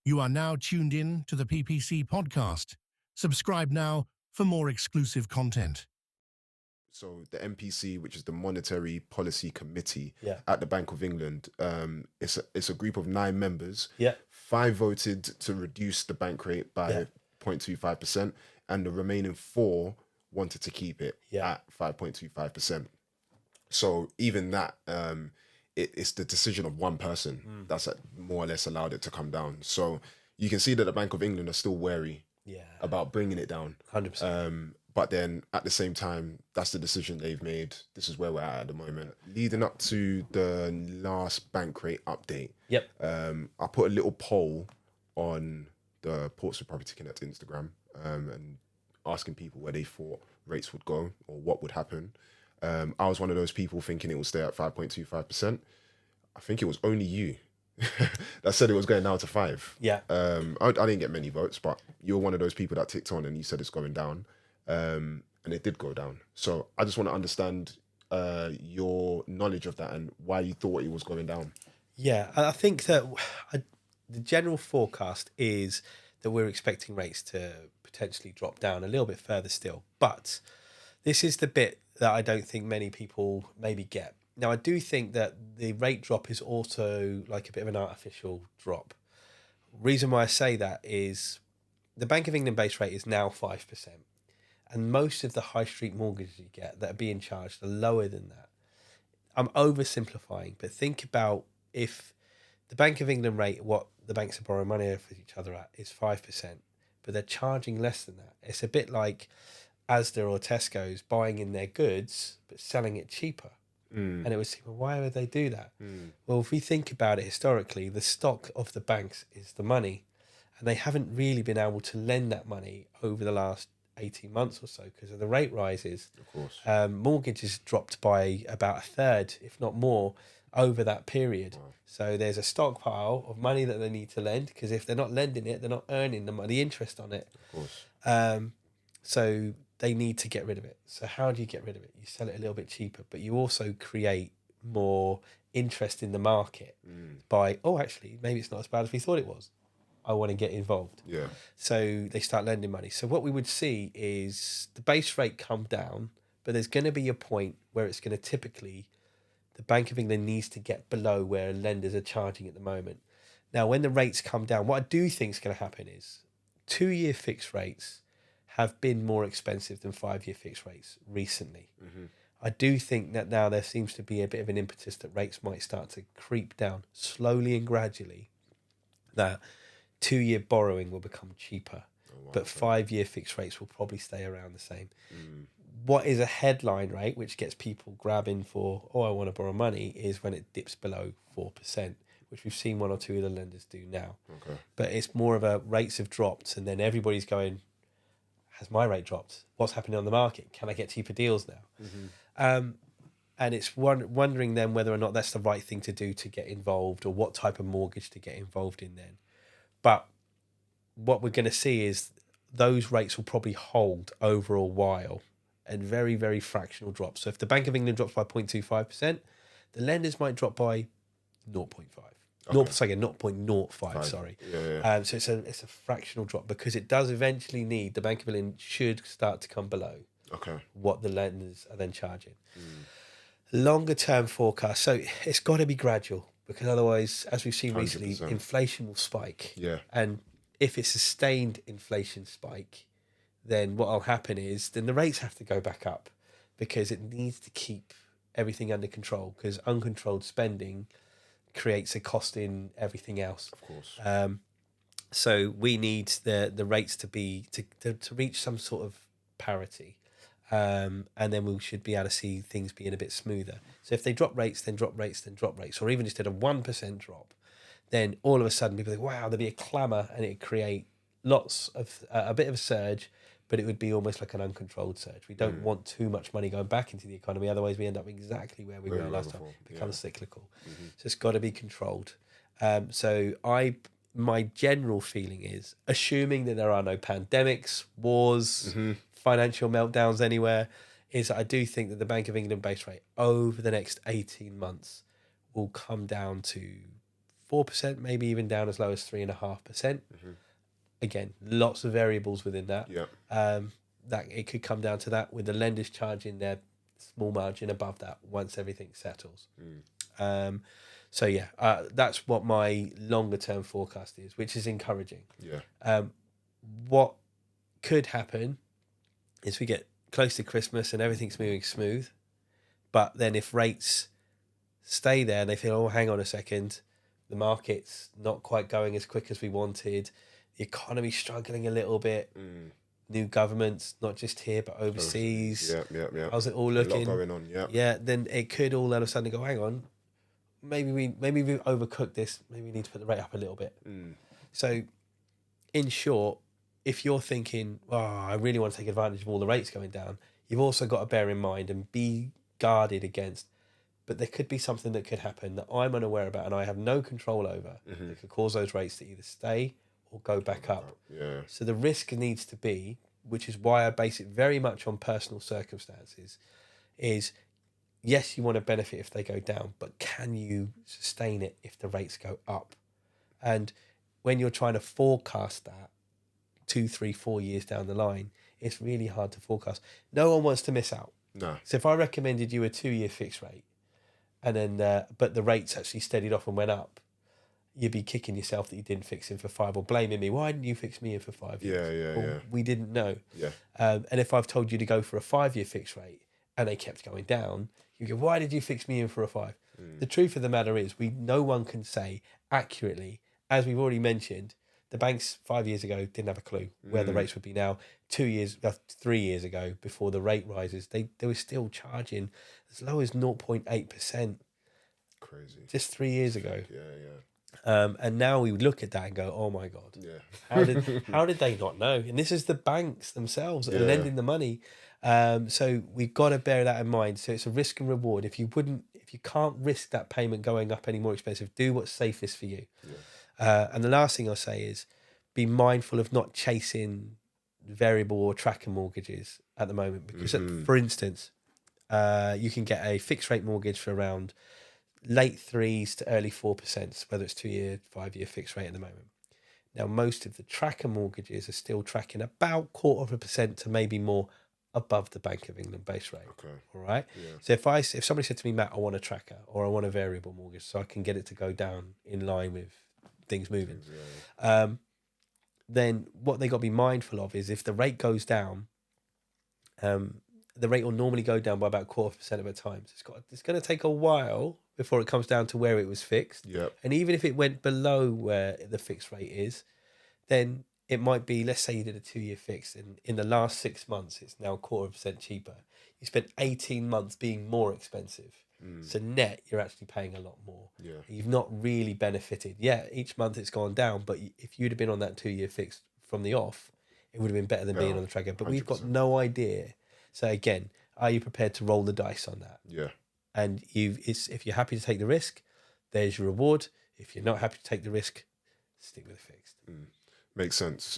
You are now tuned in to the PPC podcast. Subscribe now for more exclusive content. So the MPC, which is the Monetary Policy Committee Yeah. at the Bank of England, it's a group of 9 members. Yeah. 5 voted to reduce the bank rate by 0.25%, and the remaining 4 wanted to keep it at 5.25%. So even that, it's the decision of one person that's more or less allowed it to come down. So you can see that the Bank of England are still wary about bringing it down. 100%. But then at the same time, that's the decision they've made. This is where we're at the moment. Leading up to the last bank rate update, I put a little poll on the Portsmouth Property Connect Instagram and asking people where they thought rates would go or what would happen. I was one of those people thinking it would stay at 5.25%. I think it was only you that said it was going down to 5. Yeah. I didn't get many votes, but you were one of those people that ticked on and you said it's going down. And it did go down. So I just want to understand your knowledge of that and why you thought it was going down. Yeah, I think that the general forecast is that we're expecting rates to potentially drop down a little bit further still. But this is the bit that I don't think many people maybe get. Now, I do think that the rate drop is also like a bit of an artificial drop. Reason why I say that is the Bank of England base rate is now 5%. And most of the high street mortgages you get that are being charged are lower than that. I'm oversimplifying, but think about if the Bank of England rate, what the banks are borrowing money off each other at, is 5%, but they're charging less than that. It's a bit like Asda or Tesco's buying in their goods, but selling it cheaper. And it was, well, why would they do that? Well, if we think about it historically, the stock of the banks is the money, and they haven't really been able to lend that money over the last 18 months or so because of the rate rises. Of course. Mortgages dropped by about a third, if not more, over that period. Wow. So there's a stockpile of money that they need to lend because if they're not lending it, they're not earning the interest on it. Of course. So they need to get rid of it. So how do you get rid of it? You sell it a little bit cheaper, but you also create more interest in the market by, actually, maybe it's not as bad as we thought it was. I want to get involved. Yeah. So they start lending money. So what we would see is the base rate come down, but there's going to be a point where it's going to typically, the Bank of England needs to get below where lenders are charging at the moment. Now, when the rates come down, what I do think is going to happen is 2-year fixed rates have been more expensive than 5-year fixed rates recently. I do think that now there seems to be a bit of an impetus that rates might start to creep down slowly and gradually, that 2-year borrowing will become cheaper, but 5-year fixed rates will probably stay around the same. What is a headline rate, which gets people grabbing for, I want to borrow money, is when it dips below 4%, which we've seen 1 or 2 of the lenders do now. Okay. But it's more of a rates have dropped, and then everybody's going, has my rate dropped? What's happening on the market? Can I get cheaper deals now? And it's wondering then whether or not that's the right thing to do to get involved, or what type of mortgage to get involved in then. But what we're going to see is those rates will probably hold over a while and very, very fractional drops. So if the Bank of England drops by 0.25%, the lenders might drop by 0.5. Okay. 0.05, sorry. Yeah. So it's a fractional drop because it does eventually need, the Bank of England should start to come below what the lenders are then charging. Longer term forecast. So it's got to be gradual because otherwise, as we've seen 100%. Recently, inflation will spike. Yeah. And if it's a sustained inflation spike, then what will happen is then the rates have to go back up because it needs to keep everything under control because uncontrolled spending creates a cost in everything else. Of course. So we need the rates to be to reach some sort of parity. And then we should be able to see things being a bit smoother. So if they drop rates, then drop rates, then drop rates, or even instead of 1% drop, then all of a sudden people think, wow, there'll be a clamour and it'd create lots of a bit of a surge, but it would be almost like an uncontrolled surge. We don't want too much money going back into the economy, otherwise we end up exactly where we were last time. It becomes cyclical. So it's got to be controlled. So my general feeling is, assuming that there are no pandemics, wars, financial meltdowns anywhere, is that I do think that the Bank of England base rate over the next 18 months will come down to 4%, maybe even down as low as 3.5%. Again, lots of variables within that. Yeah. That it could come down to that, with the lenders charging their small margin above that once everything settles. So yeah, that's what my longer term forecast is, which is encouraging. Yeah. What could happen is we get close to Christmas and everything's moving smooth, but then if rates stay there and they feel, oh, hang on a second, the market's not quite going as quick as we wanted, the economy's struggling a little bit, new governments, not just here but overseas. Yeah. How's it all looking? A lot going on. Yeah. Yeah. Then it could all of a sudden go, hang on, maybe we overcooked this. Maybe we need to put the rate up a little bit. So, in short, if you're thinking, oh, I really want to take advantage of all the rates going down, you've also got to bear in mind and be guarded against. But there could be something that could happen that I'm unaware about and I have no control over. That could cause those rates to either stay or go back up. Yeah. So the risk needs to be, which is why I base it very much on personal circumstances, is yes, you want to benefit if they go down, but can you sustain it if the rates go up? And when you're trying to forecast that 2, 3, 4 years down the line, it's really hard to forecast. No one wants to miss out. No. So if I recommended you a 2-year fixed rate, and then but the rates actually steadied off and went up, you'd be kicking yourself that you didn't fix him for 5, or blaming me. Why didn't you fix me in for 5 years? Yeah. We didn't know. Yeah. And if I've told you to go for a 5-year fixed rate and they kept going down, you go, why did you fix me in for a 5? The truth of the matter is, no one can say accurately, as we've already mentioned, the banks 5 years ago didn't have a clue where the rates would be now. 3 years ago, before the rate rises, they were still charging as low as 0.8%. Crazy. Just 3 years ago. Yeah. And now we would look at that and go, oh my God. Yeah. How did they not know? And this is the banks themselves that are lending the money. So we've got to bear that in mind. So it's a risk and reward. If you can't risk that payment going up any more expensive, do what's safest for you. And the last thing I'll say is be mindful of not chasing variable or tracker mortgages at the moment, because for instance, you can get a fixed rate mortgage for around late 3s to early 4%, whether it's 2-year, 5-year fixed rate at the moment. Now, most of the tracker mortgages are still tracking about 0.25% to maybe more above the Bank of England base rate. Okay. All right. Yeah. So if somebody said to me, Matt, I want a tracker or I want a variable mortgage so I can get it to go down in line with things moving, then what they got to be mindful of is if the rate goes down, the rate will normally go down by about 0.25% of a time. So it's going to take a while before it comes down to where it was fixed. Yep. And even if it went below where the fixed rate is, then it might be, let's say you did a 2-year fix, and in the last 6 months, it's now 0.25% cheaper. You spent 18 months being more expensive. So net, you're actually paying a lot more. Yeah. You've not really benefited. Yeah, each month it's gone down, but if you'd have been on that 2-year fix from the off, it would have been better than being on the tracker. But 100%. We've got no idea. So again, are you prepared to roll the dice on that? Yeah. And if you're happy to take the risk, there's your reward. If you're not happy to take the risk, stick with the fixed. Makes sense.